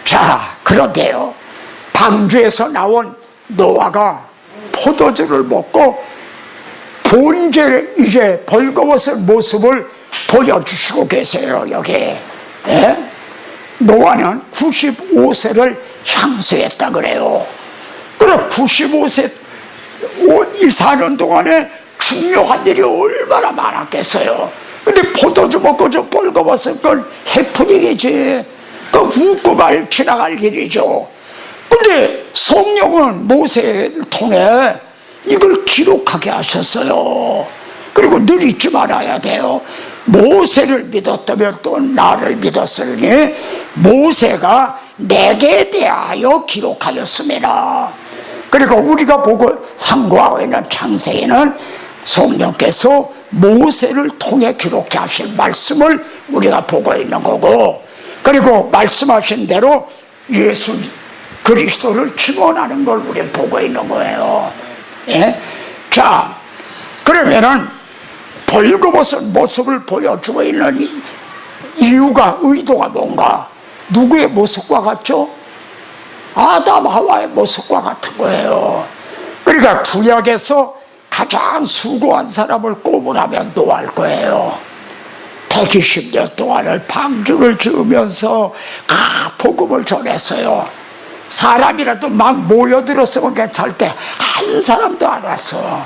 자, 그런데요, 방주에서 나온 노아가 포도주를 먹고 본제 이제 벌거벗은 모습을 보여주시고 계세요. 여기 노아는 95세를 향수했다 그래요. 그럼 95세 이 사는 동안에 중요한 일이 얼마나 많았겠어요. 근데 포도주 먹고 저 벌거벗은 건 해프닝이지, 그 웃고 말 지나갈 일이죠. 근데 성령은 모세를 통해 이걸 기록하게 하셨어요. 그리고 늘 잊지 말아야 돼요. 모세를 믿었다면 또 나를 믿었으니 모세가 내게 대하여 기록하였습니다. 그리고 우리가 보고 상고하고 있는 창세기는 성령께서 모세를 통해 기록해 하신 말씀을 우리가 보고 있는 거고, 그리고 말씀하신 대로 예수 그리스도를 증언하는 걸 우리가 보고 있는 거예요. 예? 자, 그러면은 벌거벗은 모습을 보여주고 있는 이유가, 의도가 뭔가? 누구의 모습과 같죠? 아담 하와의 모습과 같은 거예요. 그러니까 구약에서 가장 수고한 사람을 꼽으라면 노아일 거예요. 120년 동안을 방주를 지으면서 복음을 전했어요. 사람이라도 막 모여들었으면 괜찮을 때 한 사람도 안 왔어.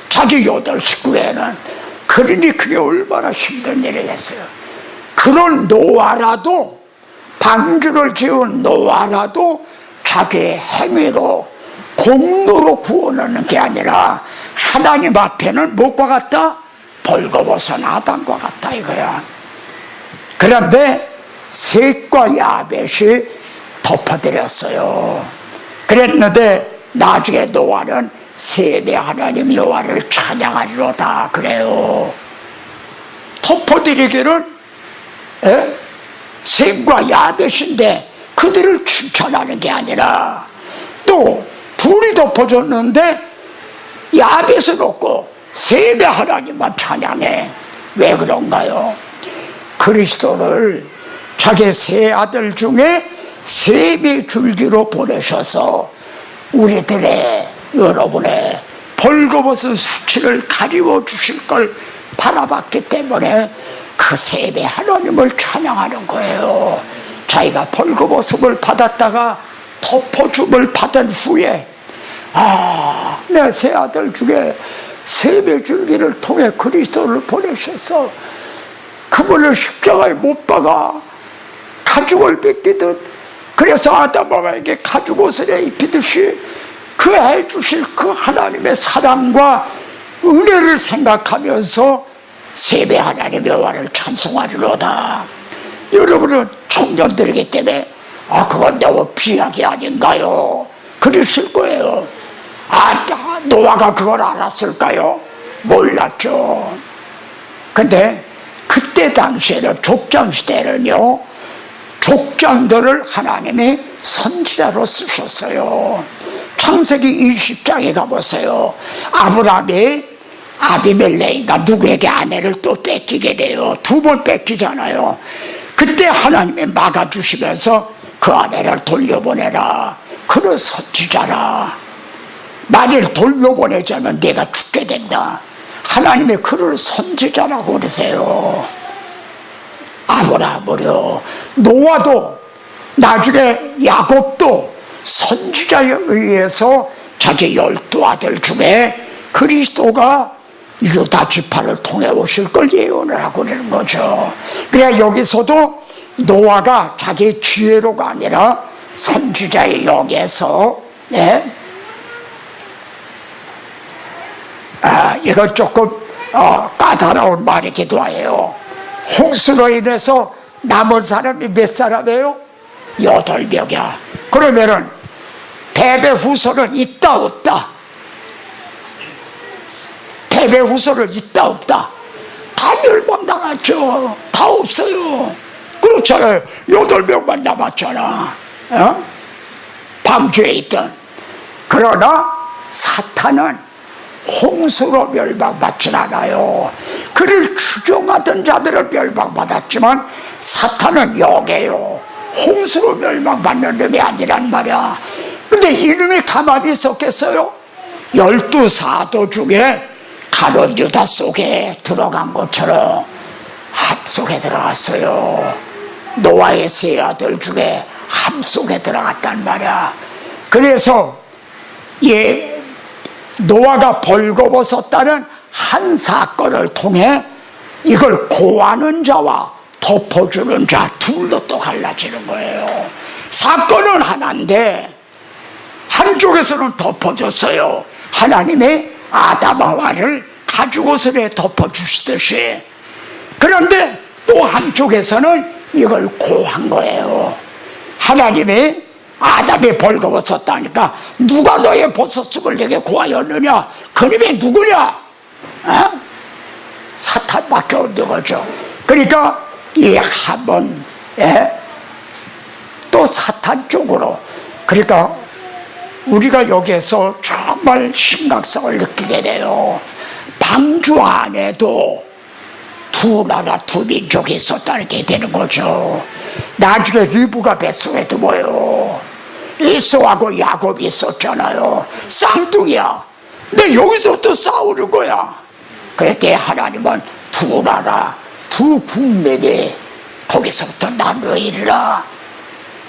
자기 8 식구에는. 그러니 그게 얼마나 힘든 일이겠어요. 그런 노아라도, 방주를 지은 노아라도 자기의 행위로 공로로 구원하는 게 아니라 하나님 앞에는 무엇과 같다? 벌거벗은 아담과 같다 이거야. 그런데 셋과 야벳이 덮어드렸어요. 그랬는데 나중에 노아는 셋의 하나님 여호와를 찬양하리로다 그래요. 덮어드리기는 셋과 야벳인데 그들을 칭찬하는 게 아니라 또 둘이 덮어줬는데 야벳은 없고 셋의 하나님만 찬양해. 왜 그런가요? 그리스도를 자기 세 아들 중에 셈의 줄기로 보내셔서 우리들의, 여러분의 벌거벗은 수치를 가리워 주실 걸 바라봤기 때문에 그 셈의 하나님을 찬양하는 거예요. 자기가 벌거벗음을 받았다가 덮어줌을 받은 후에 내 세 아들 중에 셈의 줄기를 통해 그리스도를 보내셔서 그분을 십자가에 못 박아 가죽을 벗기듯, 그래서 아담에게 가죽 옷을 입히듯이 그 해주실 그 하나님의 사랑과 은혜를 생각하면서 셈의 하나님 여호와를 찬송하리로다. 여러분은 청년들이기 때문에 그건 너무 비약이 아닌가요? 그러실 거예요. 노아가 그걸 알았을까요? 몰랐죠. 근데 그때 당시에는, 족장시대는요, 족장들을 하나님이 선지자로 쓰셨어요. 창세기 20장에 가보세요. 아브라함이 아비멜렉인가 누구에게 아내를 또 뺏기게 돼요. 2번 뺏기잖아요. 그때 하나님이 막아주시면서 그 아내를 돌려보내라. 그는 선지자라. 만일 돌려보내자면 내가 죽게 된다. 하나님이 그를 선지자라고 그러세요. 아브라함으로 노아도 나중에 야곱도 선지자에 의해서 자기 12아들 중에 그리스도가 유다 지파를 통해 오실 걸 예언을 하고 그러는 거죠. 그래야 여기서도 노아가 자기 지혜로가 아니라 선지자의 역에서 이거 조금 까다로운 말이기도 해요. 홍수로 인해서 남은 사람이 몇 사람이에요? 8명이야. 그러면은 패배 후손은 있다 없다? 패배 후손은 있다 없다? 다 멸망당했죠. 다 없어요. 그렇잖아요. 8명만 남았잖아. 방주에 있던. 그러나 사탄은 홍수로 멸망받진 않아요. 그를 추종하던 자들은 멸망받았지만 사탄은 영이에요. 홍수로 멸망받는 놈이 아니란 말이야. 근데 이놈이 가만히 있었겠어요? 12사도 중에 가룟 유다 속에 들어간 것처럼 함 속에 들어갔어요. 노아의 세 아들 중에 함 속에 들어갔단 말이야. 그래서 노아가 벌거벗었다는 한 사건을 통해 이걸 고하는 자와 덮어주는 자 둘로 또 갈라지는 거예요. 사건은 하나인데 한쪽에서는 덮어줬어요. 하나님이 아담 하와를 가죽옷을 덮어주시듯이. 그런데 또 한쪽에서는 이걸 고한 거예요. 하나님이 아담이 벌거벗었다니까 누가 너의 벗었음을 내게 고하였느냐? 그놈이 누구냐? 사탄밖에 없는 거죠. 그러니까 이 함은 또 사탄 쪽으로. 그러니까 우리가 여기에서 정말 심각성을 느끼게 돼요. 방주 안에도 두 나라 두 민족이 있었다는 게 되는 거죠. 나중에 리브가 뱃속에도 뭐예요? 이소하고 야곱이 있었잖아요. 쌍둥이야. 근데 여기서 또 싸우는 거야. 그랬더니 하나님은 두 나라 두 국민이 거기서부터 나누어이르라.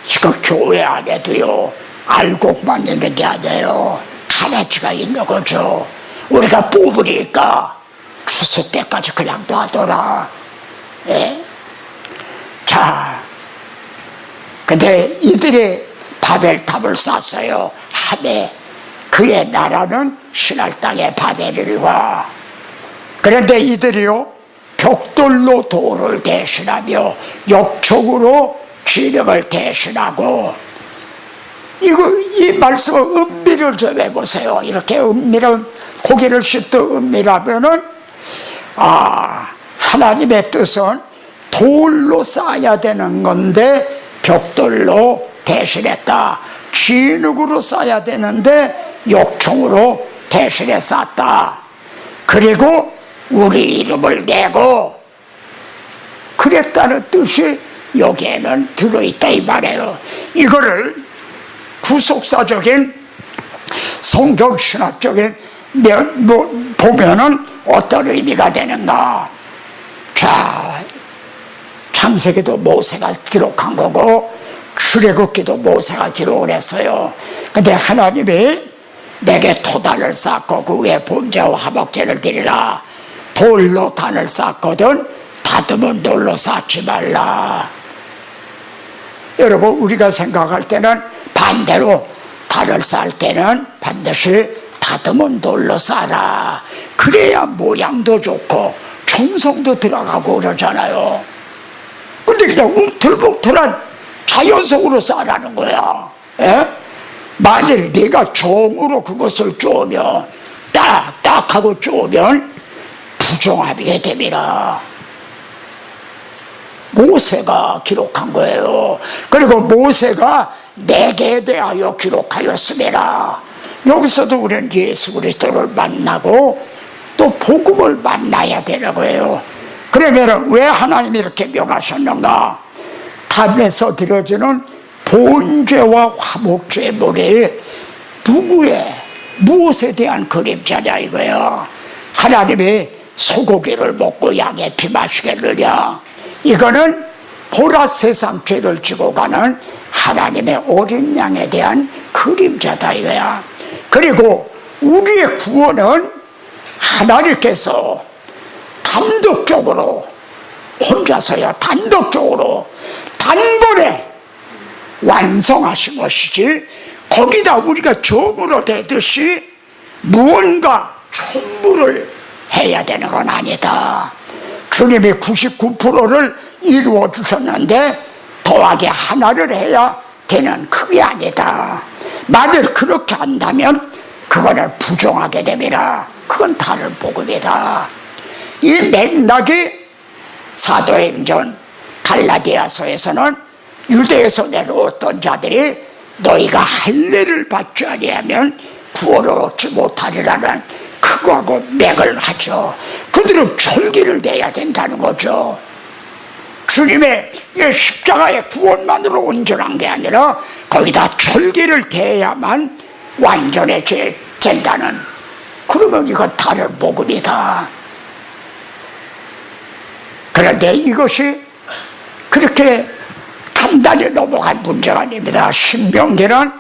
이거 교회 안에도요 알고만 있는 게 아니에요. 가라지가 있는 거죠. 우리가 뽑으니까 추수 때까지 그냥 놔둬라. 자, 근데 이들이 바벨탑을 쌓았어요. 함에. 그의 나라는 신할 땅의 바벨일과. 그런데 이들이요 벽돌로 돌을 대신하며 역청으로 진흙을 대신하고. 이 말씀의 은밀을 좀 해보세요. 이렇게 은밀한 고기를 씹듯 은밀하면은 하나님의 뜻은 돌로 쌓아야 되는 건데 벽돌로 대신했다. 진흙으로 쌓아야 되는데 욕청으로 대신해 쌓았다. 그리고 우리 이름을 내고 그랬다는 뜻이 여기에는 들어있다 이 말이에요. 이거를 구속사적인 성경신학적인 보면은 어떤 의미가 되는가. 자, 창세기도 모세가 기록한 거고 출애굽기도 모세가 기록을 했어요. 근데 하나님이 내게 토단을 쌓고 그 위에 번제와 화목제를 드리라. 돌로 단을 쌓거든 다듬은 돌로 쌓지 말라. 여러분 우리가 생각할 때는 반대로 단을 쌓을 때는 반드시 다듬은 돌로 쌓아라. 그래야 모양도 좋고 정성도 들어가고 그러잖아요. 근데 그냥 움틀뭉틀한 자연성으로 쌓으라는 거야. 만일 네가 종으로 그것을 쪼으면 딱딱하고 쪼으면 부정합이게 됩니다. 모세가 기록한 거예요. 그리고 모세가 내게 대하여 기록하였습니다. 여기서도 우리는 예수 그리스도를 만나고 또 복음을 만나야 되는 거예요. 그러면 왜 하나님이 이렇게 명하셨는가? 탑에서 드려지는 번제와 화목제물이 누구의 무엇에 대한 그림자냐 이거야. 하나님이 소고기를 먹고 양의 피 마시겠느냐? 이거는 보라 세상 죄를 지고 가는 하나님의 어린 양에 대한 그림자다 이거야. 그리고 우리의 구원은 하나님께서 단독적으로 혼자서야 단독적으로 단번에 완성하신 것이지 거기다 우리가 종으로 되듯이 무언가 첨부를 해야 되는 건 아니다. 주님이 99%를 이루어 주셨는데 더하기 하나를 해야 되는 그게 아니다. 만일 그렇게 한다면 그거는 부정하게 됩니다. 그건 다른 복음이다. 이 맥락이 사도행전 갈라디아서에서는 유대에서 내려왔던 자들이 너희가 할례를 받지 아니하면 구원을 얻지 못하리라는 그거하고 맥을 하죠. 그들은 절기를 내야 된다는 거죠. 주님의 이 십자가의 구원만으로 온전한 게 아니라 거기다 철기를 대야만 완전해진다는, 그러면 이건 다른 복음이다. 그런데 이것이 그렇게 간단히 넘어간 문제가 아닙니다. 신명기는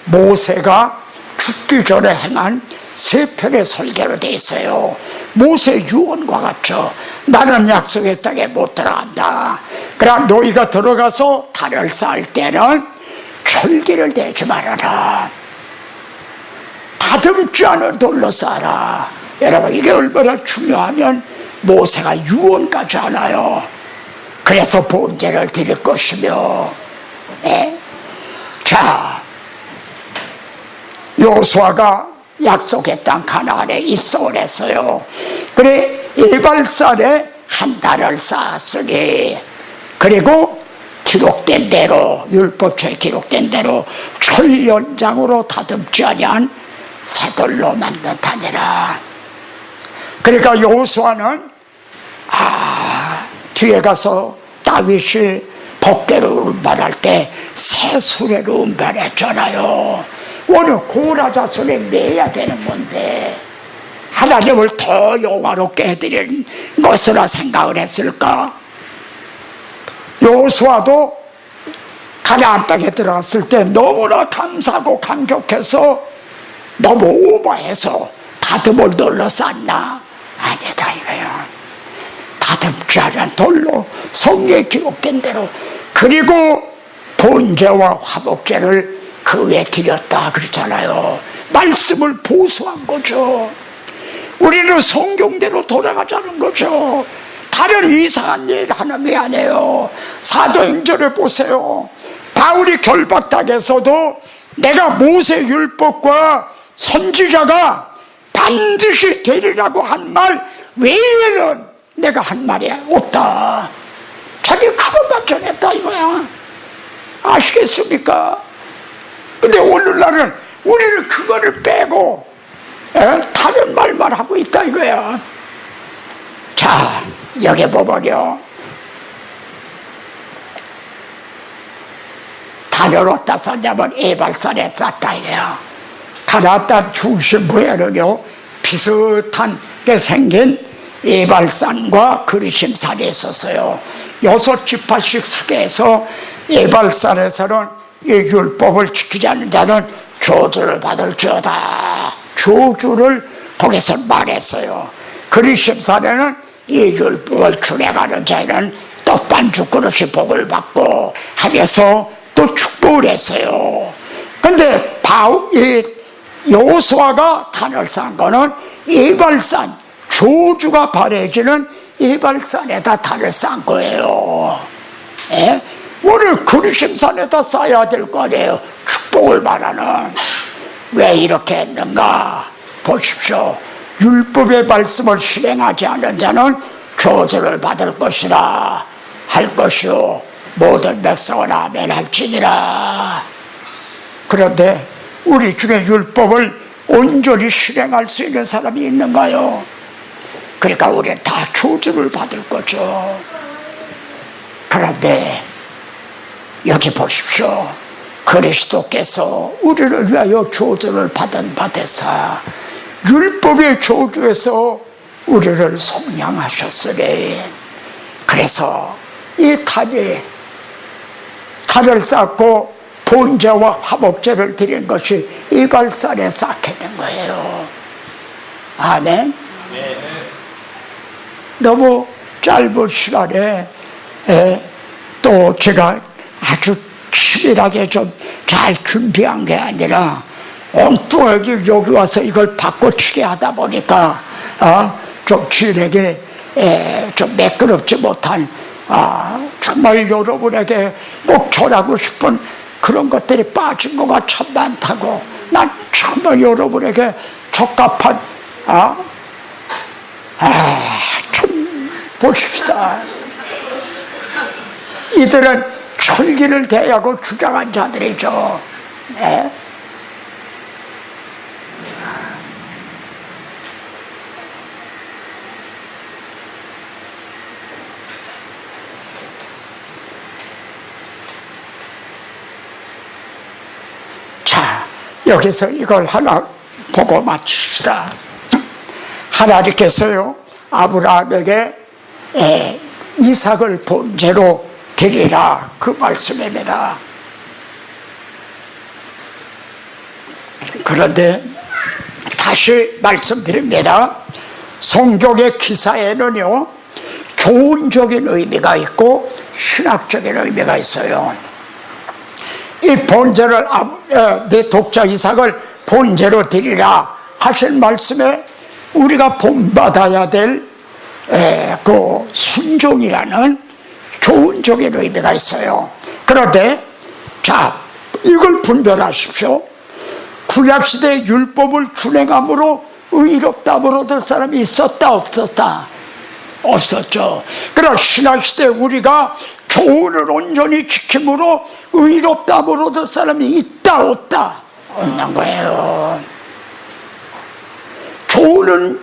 모세가 죽기 전에 행한 세 편의 설계로 돼 있어요. 모세 유언과 같죠. 나는 약속의 땅에 못 들어간다. 그러나 너희가 들어가서 달을 쌓을 때는 철기를 대지 말아라. 다듬지 않은 돌로 쌓아라. 여러분, 이게 얼마나 중요하면 모세가 유언까지 하나요. 그래서 번제를 드릴 것이며. 자, 여호수아가 약속의 땅 가나안에 입성을 했어요. 그래 이발산에 한 달을 쌓았으니, 그리고 기록된 대로, 율법처에 기록된 대로 철 연장으로 다듬지 아니한 새돌로 만든다니라. 그러니까 여호수아는 뒤에 가서 다윗이 법궤로 운반할 때 새 수레로 운반했잖아요. 오늘 고라 자손에 매야 되는 건데 하나님을 더 영화롭게 해드리는 것으로 생각을 했을까? 여호수아도 가나안 땅에 들어갔을 때 너무나 감사하고 감격해서 너무 오버해서 다듬을 돌로 쌓나? 아니다 이거야. 다듬지 않은 돌로 성경에 기록된 대로, 그리고 번제와 화목제를 그 위에 드렸다 그랬잖아요. 말씀을 보수한 거죠. 우리는 성경대로 돌아가자는 거죠. 다른 이상한 일 하나님이 아니에요. 사도행전을 보세요. 바울이 결박당에서도 내가 모세 율법과 선지자가 반드시 되리라고 한 말 외에는 내가 한 말이 없다. 자기 그것만 전했다 이거야. 아시겠습니까? 근데 오늘날은 우리는 그거를 빼고 다른 말만 하고 있다 이거야. 자, 여기 보면요, 단을 어디다 썼냐면 에발산에 쌌다 이거야. 가나안 땅 중심부에는요 비슷하게 생긴 에발산과 그리심산이 있었어요. 6지파씩 서게 해서 에발산에서는 이 율법을 지키지 않는 자는 저주를 받을지어다. 저주를 거기서 말했어요. 그리심산에는 이 율법을 준행하는 자에는 떡반죽 그릇이 복을 받고 하면서 또 축복을 했어요. 근데 여호수아가 단을 쌓은 거는 에발산, 저주가 바래지는 에발산에다 단을 쌓은 거예요. 오늘 그리심산에다 쌓아야 될 거 아니에요. 축복을 말하는. 왜 이렇게 했는가? 보십시오. 율법의 말씀을 실행하지 않은 자는 저주를 받을 것이라 할 것이요 모든 백성은 아멘 할지니라. 그런데 우리 중에 율법을 온전히 실행할 수 있는 사람이 있는가요? 그러니까 우리는 다 저주를 받을 거죠. 그런데 여기 보십시오. 그리스도께서 우리를 위하여 저주를 받은 바 되사 율법의 저주에서 우리를 속량하셨으니, 그래서 이 단을 쌓고 번제와 화목제를 드린 것이 이발산에 쌓게 된 거예요. 아멘. 너무 짧은 시간에 또 제가 아주 치밀하게 좀 잘 준비한 게 아니라 엉뚱하게 여기 와서 이걸 바꿔치기 하다 보니까 좀 진행에 좀 매끄럽지 못한, 정말 여러분에게 꼭 전하고 싶은 그런 것들이 빠진 거가 참 많다고. 난 정말 여러분에게 적합한 좀 보십시다. 이들은 철기를 대하고 주장한 자들이죠. 자, 여기서 이걸 하나 보고 마칩시다. 하나님께서요, 아브라함에게 이삭을 번제로 드리라, 그 말씀입니다. 그런데 다시 말씀드립니다. 성경의 기사에는요, 교훈적인 의미가 있고 신학적인 의미가 있어요. 이 번제를, 내 독자 이삭을 번제로 드리라 하신 말씀에 우리가 본받아야 될 그 순종이라는 교훈적인 의미가 있어요. 그런데 자, 이걸 분별하십시오. 구약시대의 율법을 준행함으로 의롭다함을 얻을 사람이 있었다 없었다? 없었죠. 그러나 신약시대에 우리가 교훈을 온전히 지킴으로 의롭다함을 얻을 사람이 있다 없다? 없는 거예요. 교훈은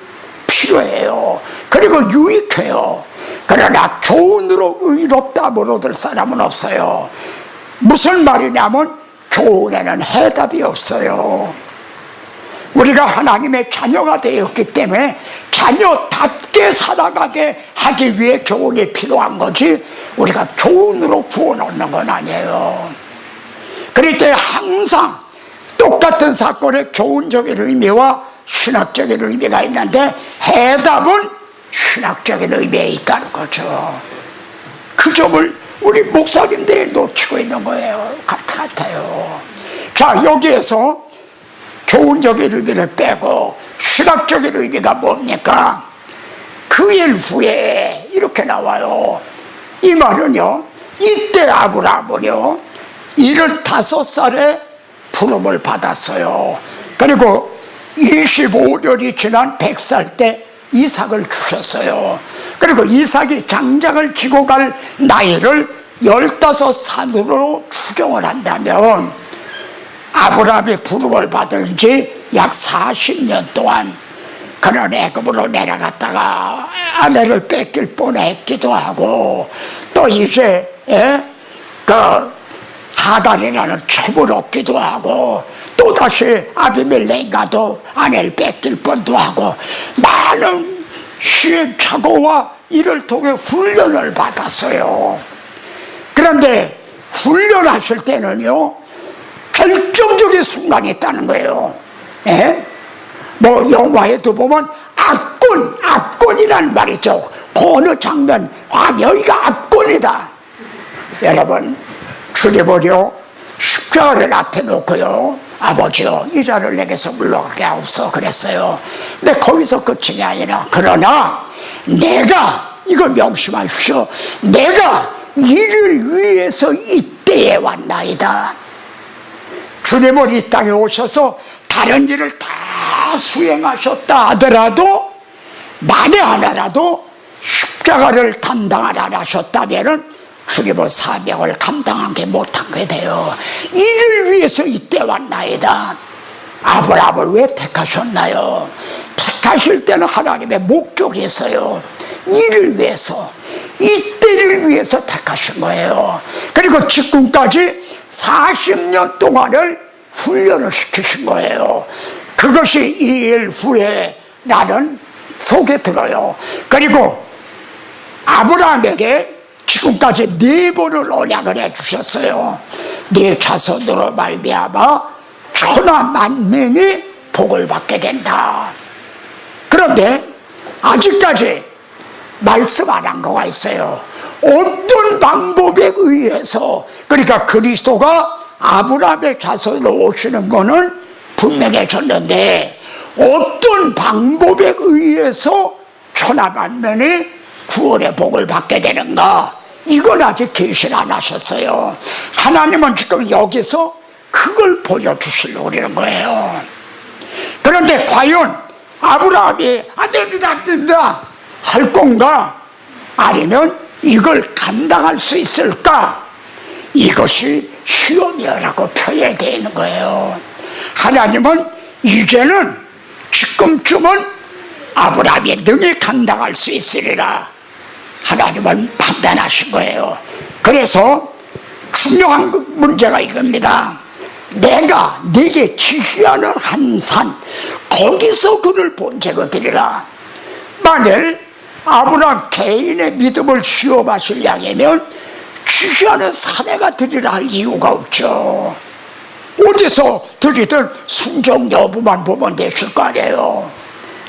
필요해요. 그리고 유익해요. 그러나 교훈으로 의롭다함을 얻을 사람은 없어요. 무슨 말이냐면 교훈에는 해답이 없어요. 우리가 하나님의 자녀가 되었기 때문에 자녀답게 살아가게 하기 위해 교훈이 필요한 거지, 우리가 교훈으로 구원 얻는 건 아니에요. 그럴 때 항상 똑같은 사건의 교훈적인 의미와 신학적인 의미가 있는데 해답은 신학적인 의미에 있다는 거죠. 그 점을 우리 목사님들이 놓치고 있는 거예요. 같아요. 자, 여기에서 교훈적인 의미를 빼고 신학적인 의미가 뭡니까? 그 일 후에 이렇게 나와요. 이 말은요, 이때 아브라함은요 75살에 부름을 받았어요. 그리고 25년이 지난 100살 때 이삭을 주셨어요. 그리고 이삭이 장작을 지고 갈 나이를 15살으로 추정을 한다면 아브라함이 부름을 받은 지 약 40년 동안 그런 애굽으로 내려갔다가 아내를 뺏길 뻔했기도 하고, 또 이제 그 하갈이라는 첩을 얻기도 하고, 또다시 아비멜렉과도 아내를 뺏길 뻔도 하고, 많은 시행착오와 이를 통해 훈련을 받았어요. 그런데 훈련하실 때는요 결정적인 순간이 있다는 거예요. 뭐 영화에도 보면 압권이라는 말이 있죠. 그 어느 장면, 여기가 압권이다. 여러분, 주님은요 십자가를 앞에 놓고요, 아버지요 이 자를 내게서 물러가게 하옵소 그랬어요. 근데 거기서 끝이 아니라, 그러나 내가, 이걸 명심하십시오, 내가 이를 위해서 이때에 왔나이다. 주님은 이 땅에 오셔서 다른 일을 다 수행하셨다 하더라도 만에 하나라도 십자가를 감당을 안 하셨다면 주님은 사명을 감당하게 못한 게 돼요. 이를 위해서 이때 왔나이다. 아브라함을 왜 택하셨나요? 택하실 때는 하나님의 목적이 있어요. 이를 위해서, 이때를 위해서 택하신 거예요. 그리고 지금까지 40년 동안을 훈련을 시키신 거예요. 그것이 이 일 후에 나는 속에 들어요. 그리고 아브라함에게 지금까지 4번을 언약을 해주셨어요. 네 자손으로 말미암아 천하 만민이 복을 받게 된다. 그런데 아직까지 말씀 안 한 거가 있어요. 어떤 방법에 의해서, 그러니까 그리스도가 아브라함의 자손으로 오시는 거는 분명해졌는데 어떤 방법에 의해서 천하 만민이 구원의 복을 받게 되는가, 이건 아직 계시를 안 하셨어요. 하나님은 지금 여기서 그걸 보여주시려고 그러는 거예요. 그런데 과연 아브라함이 안 됩니다 할 건가, 아니면 이걸 감당할 수 있을까, 이것이 시험이라고 표현되어 있는 거예요. 하나님은 이제는 지금쯤은 아브라함이 능히 감당할 수 있으리라 하나님은 판단하신 거예요. 그래서 중요한 문제가 이겁니다. 내가 네게 지시하는 한 산, 거기서 그를 본체로 드리라. 만일 아브라함 개인의 믿음을 시험하실 양이면 지시하는 산에가 드리라 할 이유가 없죠. 어디서 드리든 순종 여부만 보면 되실 거 아니에요.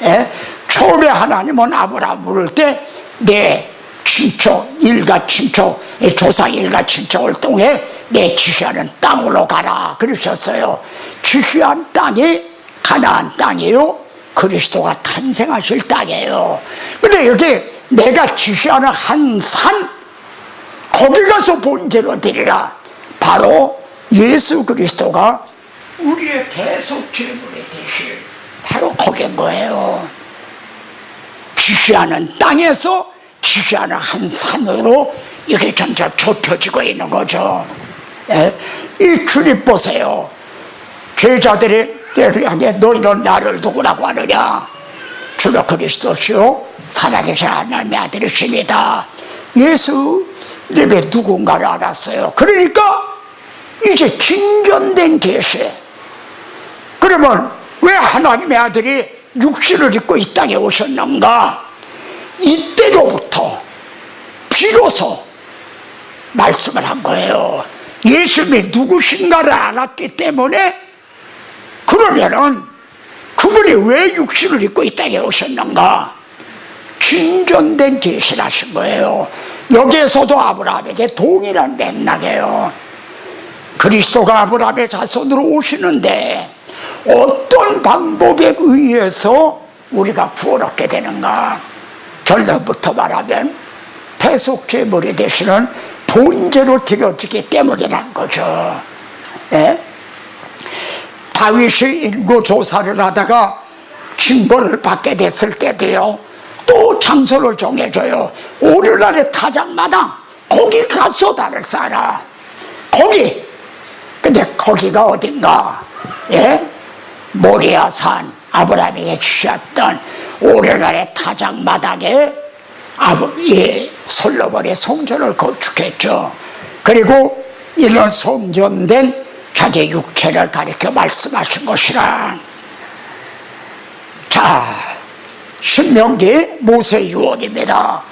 예? 처음에 하나님은 아브라함 부를 때 내 친척, 일가 친척, 조상 일가 친척을 통해 내 지시하는 땅으로 가라 그러셨어요. 지시한 땅이 가나안 땅이에요. 그리스도가 탄생하실 땅이에요. 근데 여기 내가 지시하는 한 산, 거기 가서 본제로 드리라. 바로 예수 그리스도가 우리의 대속 제물이 되실 바로 거긴 거예요. 지시하는 땅에서 지시하는 한 산으로 이렇게 점점 좁혀지고 있는 거죠. 예? 이 주님 보세요. 제자들이 때를 향해 너희는 나를 누구라고 하느냐? 주로 그리스도시요 살아계신 하나님의 아들이십니다. 예수님의 누군가를 알았어요. 그러니까 이제 진전된 계시. 그러면 왜 하나님의 아들이 육신을 입고 이 땅에 오셨는가? 이때로부터 비로소 말씀을 한 거예요. 예수님이 누구신가를 알았기 때문에, 그러면은 그분이 왜 육신을 입고 이 땅에 오셨는가? 진전된 계시를 하신 거예요. 여기에서도 아브라함에게 동일한 맥락이에요. 그리스도가 아브라함의 자손으로 오시는데 어떤 방법에 의해서 우리가 구원 얻게 되는가? 결론부터 말하면 대속제물이 되시는 본제로 드려지기 때문이라는 거죠. 예? 다윗이 인구조사를 하다가 징벌을 받게 됐을 때도요, 또 장소를 정해줘요. 오늘날의 타작마당, 거기 가서 나를 쌓아라. 거기. 근데 거기가 어딘가? 예? 모리아산, 아브라함에게 주셨던 오늘날의 타작마당에 솔로몬의 성전을 건축했죠. 그리고 이런 성전된 자기 육체를 가리켜 말씀하신 것이라. 자, 신명기 모세 유언입니다.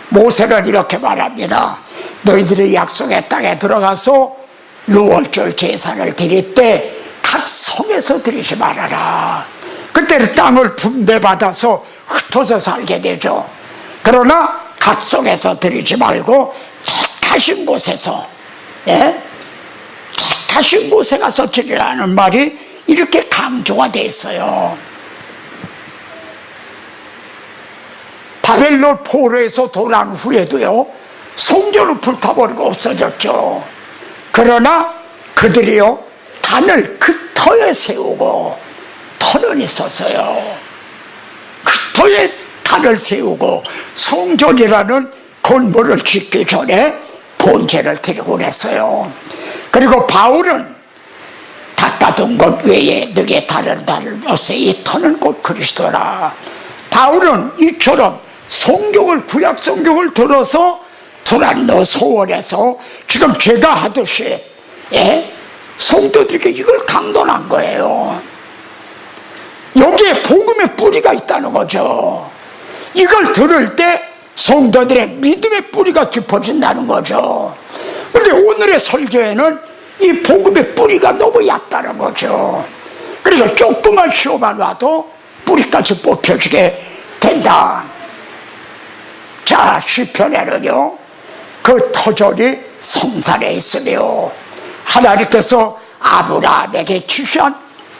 모세는 이렇게 말합니다. 너희들이 약속의 땅에 들어가서 유월절 제사를 드릴 때 각 성에서 드리지 말아라. 그때는 땅을 분배받아서 흩어져 살게 되죠. 그러나 각 성에서 드리지 말고 택하신 곳에서, 예? 택하신 곳에 가서 드리라는 말이 이렇게 강조가 돼 있어요. 바벨론 포로에서 돌아온 후에도요, 성전을 불타버리고 없어졌죠. 그러나 그들이요, 단을 그 터에 세우고, 터는 있었어요. 그 터에 단을 세우고 성전이라는 건물을 짓기 전에 본제를 드리고 그랬어요. 그리고 바울은 닦아둔 것 외에 너게 다른 단을 없애 이 터는 곧 그리스도라. 바울은 이처럼 성경을, 구약 성경을 들어서 두란노 소원에서 지금 제가 하듯이, 예? 성도들에게 이걸 강론한 거예요. 여기에 복음의 뿌리가 있다는 거죠. 이걸 들을 때 성도들의 믿음의 뿌리가 깊어진다는 거죠. 그런데 오늘의 설교에는 이 복음의 뿌리가 너무 얕다는 거죠. 그러니까 조금만 시험만 와도 뿌리까지 뽑혀지게 된다. 자, 시편에는요, 그 터전이 성산에 있으며 하나님께서 아브라함에게 지시한,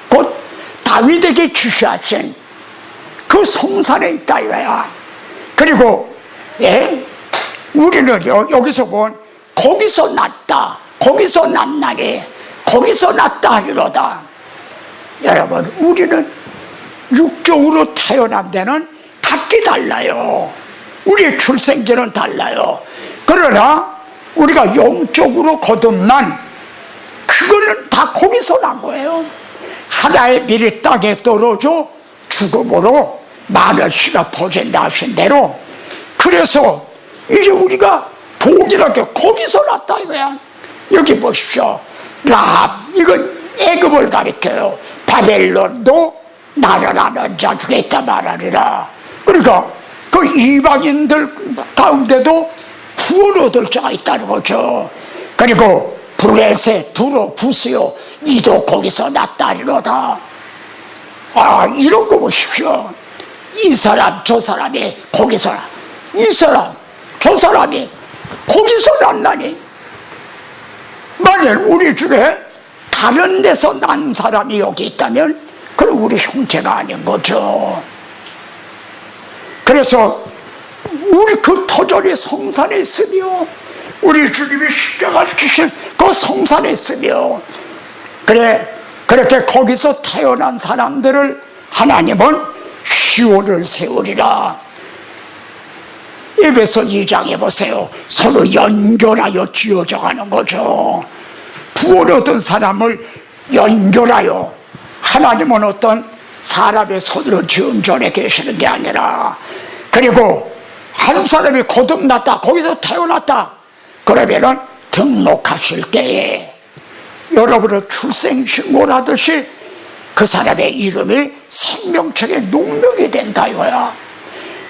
곧 다윗에게 지시하신 그 성산에 있다 이거야. 그리고, 예, 우리는요, 여기서 본 거기서 났다, 거기서 났나니, 거기서 났다 하리로다. 여러분, 우리는 육적으로 태어난 데는 각기 달라요. 우리의 출생제는 달라요. 그러나 우리가 영적으로 거듭난, 그거는 다 거기서 난 거예요. 하나의 밀이 땅에 떨어져 죽음으로 많은 씨가 퍼진다 하신 대로, 그래서 이제 우리가 동일하게 거기서 났다 이거야. 여기 보십시오. 라합, 이건 애굽을 가리켜요. 바벨론도 나를 아는 자 중에 있다 말하리라. 그러니까 그 이방인들 가운데도 구원 얻을 자가 있다는 거죠. 그리고 브레세 두로 부스요 니도 거기서 났다리로다. 이런 거 보십시오. 이 사람 저 사람이 거기서, 이 사람 저 사람이 거기서 났나니. 만일 우리 중에 다른 데서 난 사람이 여기 있다면 그럼 우리 형제가 아닌 거죠. 그래서 우리 그 터전이 성산에 있으며 우리 주님이 십자가를 지신 그 성산에 있으며 그렇게 거기서 태어난 사람들을 하나님은 시온을 세우리라. 에베소 2장에 보세요. 서로 연결하여 지어져 가는 거죠. 구원 얻은 사람을 연결하여, 하나님은 어떤 사람의 손으로 지은 전에 계시는 게 아니라, 그리고 한 사람이 거듭났다, 거기서 태어났다, 그러면은 등록하실 때에 여러분의 출생신고를 하듯이 그 사람의 이름이 생명책에 농명이 된다 이거야.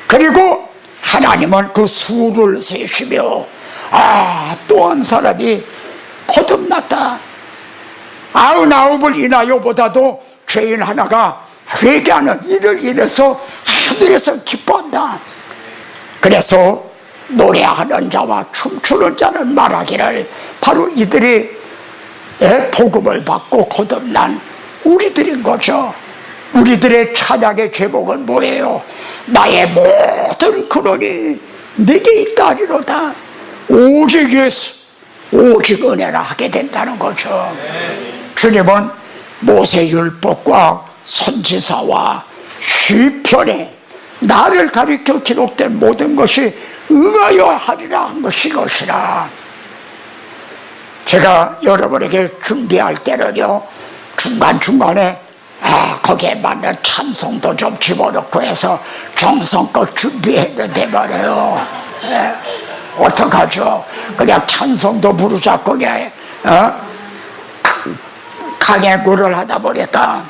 그리고 하나님은 그 수를 세시며, 또 한 사람이 거듭났다. 99을 인하여보다도 죄인 하나가 회개하는 이를 인해서 하늘에서 기뻐한다. 그래서 노래하는 자와 춤추는 자는 말하기를, 바로 이들이 복음을 받고 거듭난 우리들인 거죠. 우리들의 찬양의 제목은 뭐예요? 나의 모든 근원이 내게 있다리로다. 오직 예수, 오직 은혜라 하게 된다는 거죠. 주님은 모세율법과 선지서와 시편에 나를 가리켜 기록된 모든 것이 응하여 하리라 한 것이 것이라. 제가 여러분에게 준비할 때는요, 중간중간에 거기에 맞는 찬송도 좀 집어넣고 해서 정성껏 준비했는데 말이에요. 어떡하죠? 그냥 찬송도 부르자고 그냥 강행구를 하다 보니까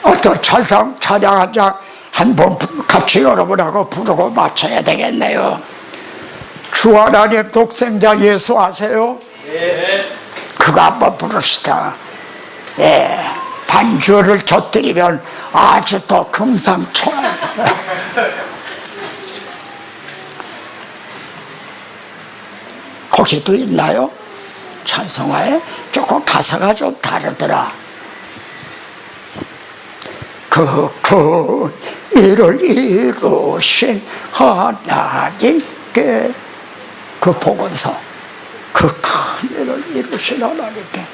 어떤 찬양 한 장 한 번 같이 여러분하고 부르고 맞춰야 되겠네요. 주 하나님 독생자 예수 아세요? 네. 그거 한번 부릅시다. 반주를 곁들이면 아주 더 금상첨화. 거기도 있나요? 찬송가에 조금 가사가 좀 다르더라. 그 큰 일을 이루신 하나님께, 그 복음서, 그 큰 일을 이루신 하나님께.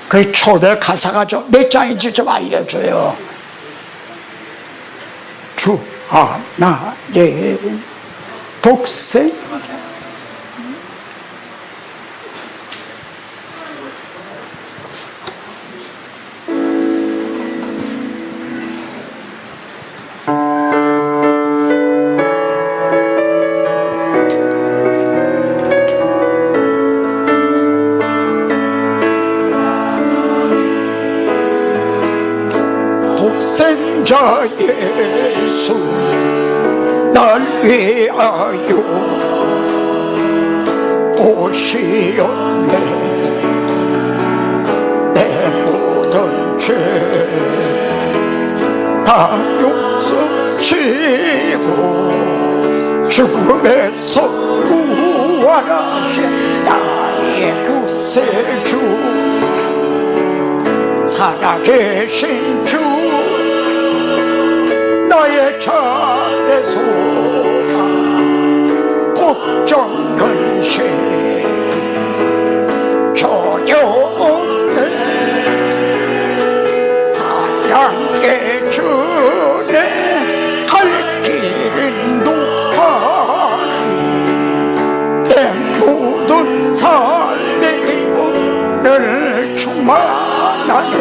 그 초대 가사가 좀 몇 장인지 좀 알려줘요. 주 하나님 독생 독생자 예수 날 위하여 오시었네. 내 모든 죄 다 용서시고 죽음에서 부활하신 나의 구세주, 살아계신 주, 나의 참된 소망, 걱정 근심 전혀 없네. 사랑의 주네 갈 길은 높아니 내 모든 삶의 기쁨 늘 충만하네.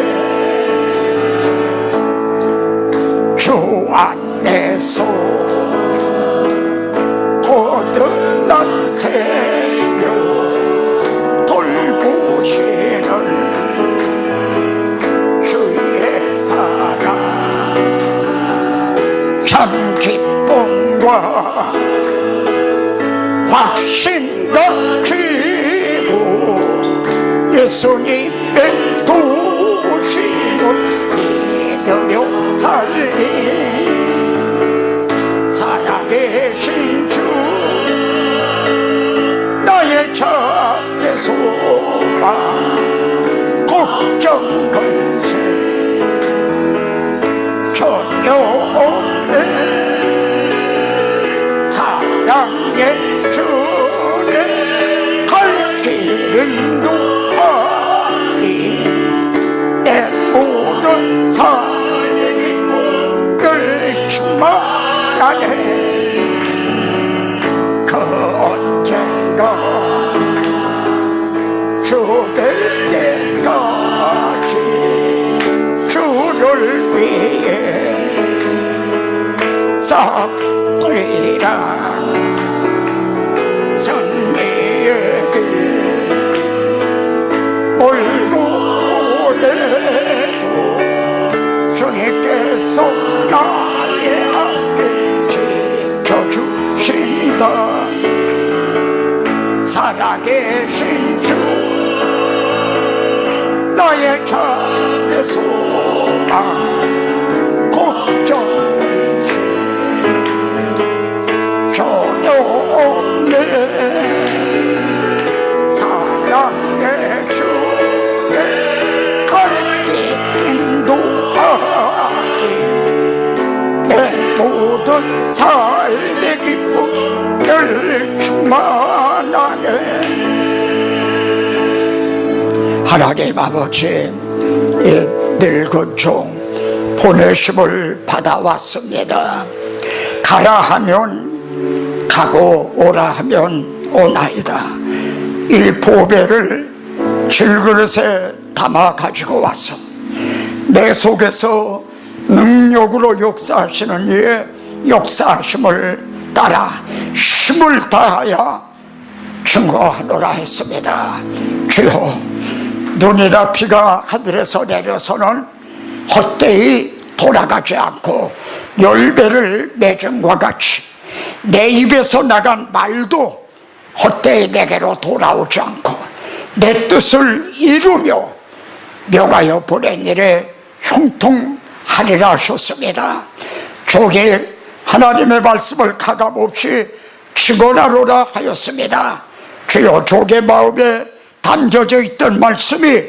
주 안에서 거듭 생명 돌보시는 주의 사랑 참 기쁨과 확신과 그리고 예수님의 도우심을 믿으며 살린 살아계신 주 나의 작게 소망 걱정 근심 전혀 없네 사랑의 주내 갈 길은 도하니 내 모든 삶의 기쁨을 충만하네 그 언젠가 주 뵐 때까지 주를 위해 싹들이라 승리의 길 멀고 오래도 주님께서 나의 앞을 지켜주신다 살아계신 주 나의 작은 소망 걱정 근심 전혀 없네 사랑의 주에 갈길 인도하기 내 모든 삶의 기쁨을 충만하네 하나님 아버지 늙은 종 보내심을 받아왔습니다 가라 하면 가고 오라 하면 오나이다 이 보배를 질그릇에 담아 가지고 와서 내 속에서 능력으로 역사하시는 이의 역사하심을 따라 힘을 다하여 증거하노라 했습니다 주여 눈이나 피가 하늘에서 내려서는 헛되이 돌아가지 않고 열매를 맺은 것 같이 내 입에서 나간 말도 헛되이 내게로 돌아오지 않고 내 뜻을 이루며 명하여 보낸 일에 형통하리라 하셨습니다 조기 하나님의 말씀을 가감없이 증언하노라 하였습니다 주여 조개 마음에 담겨져 있던 말씀이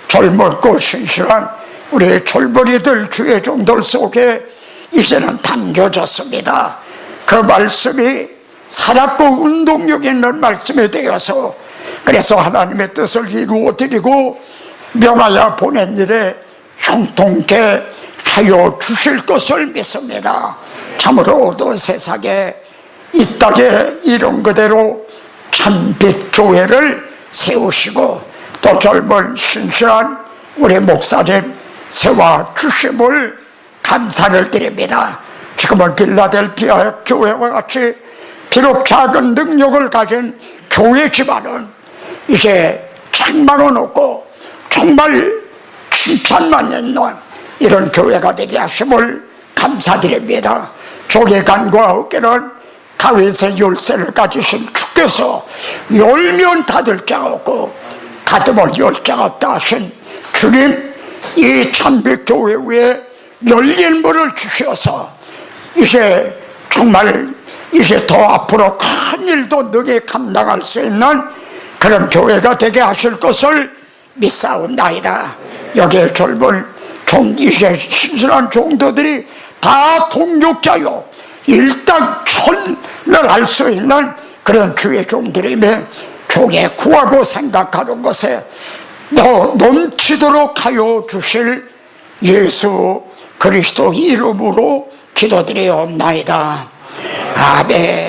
젊고 신실한 우리 젊은이들 주의 종들 속에 이제는 담겨졌습니다 그 말씀이 살았고 운동력 있는 말씀이 되어서 그래서 하나님의 뜻을 이루어드리고 명하여 보낸 일에 형통케 하여 주실 것을 믿습니다 참으로도 세상에 이 땅에 이런 그대로 참빛 교회를 세우시고 또 젊은 신실한 우리 목사님 세워 주심을 감사를 드립니다 지금은 필라델피아 교회와 같이 비록 작은 능력을 가진 교회지만은 이제 책망은 없고 정말 칭찬만 있는 이런 교회가 되게 하심을 감사드립니다 조개 간과 어깨는 다윗의 열쇠를 가지신 주께서 열면 닫을 자가 없고 닫으면 열 자가 없다 하신 주님 이 참빛교회 위에 열린 문을 주셔서 이제 정말 이제 더 앞으로 큰 일도 능히 감당할 수 있는 그런 교회가 되게 하실 것을 믿사옵나이다 여기에 젊은 이제 신실한 종도들이 다 동력자요 일당천을 할 수 있는 그런 주의 종들이며 종에 구하고 생각하는 것에 더 넘치도록 하여 주실 예수 그리스도 이름으로 기도드리옵나이다. 아멘.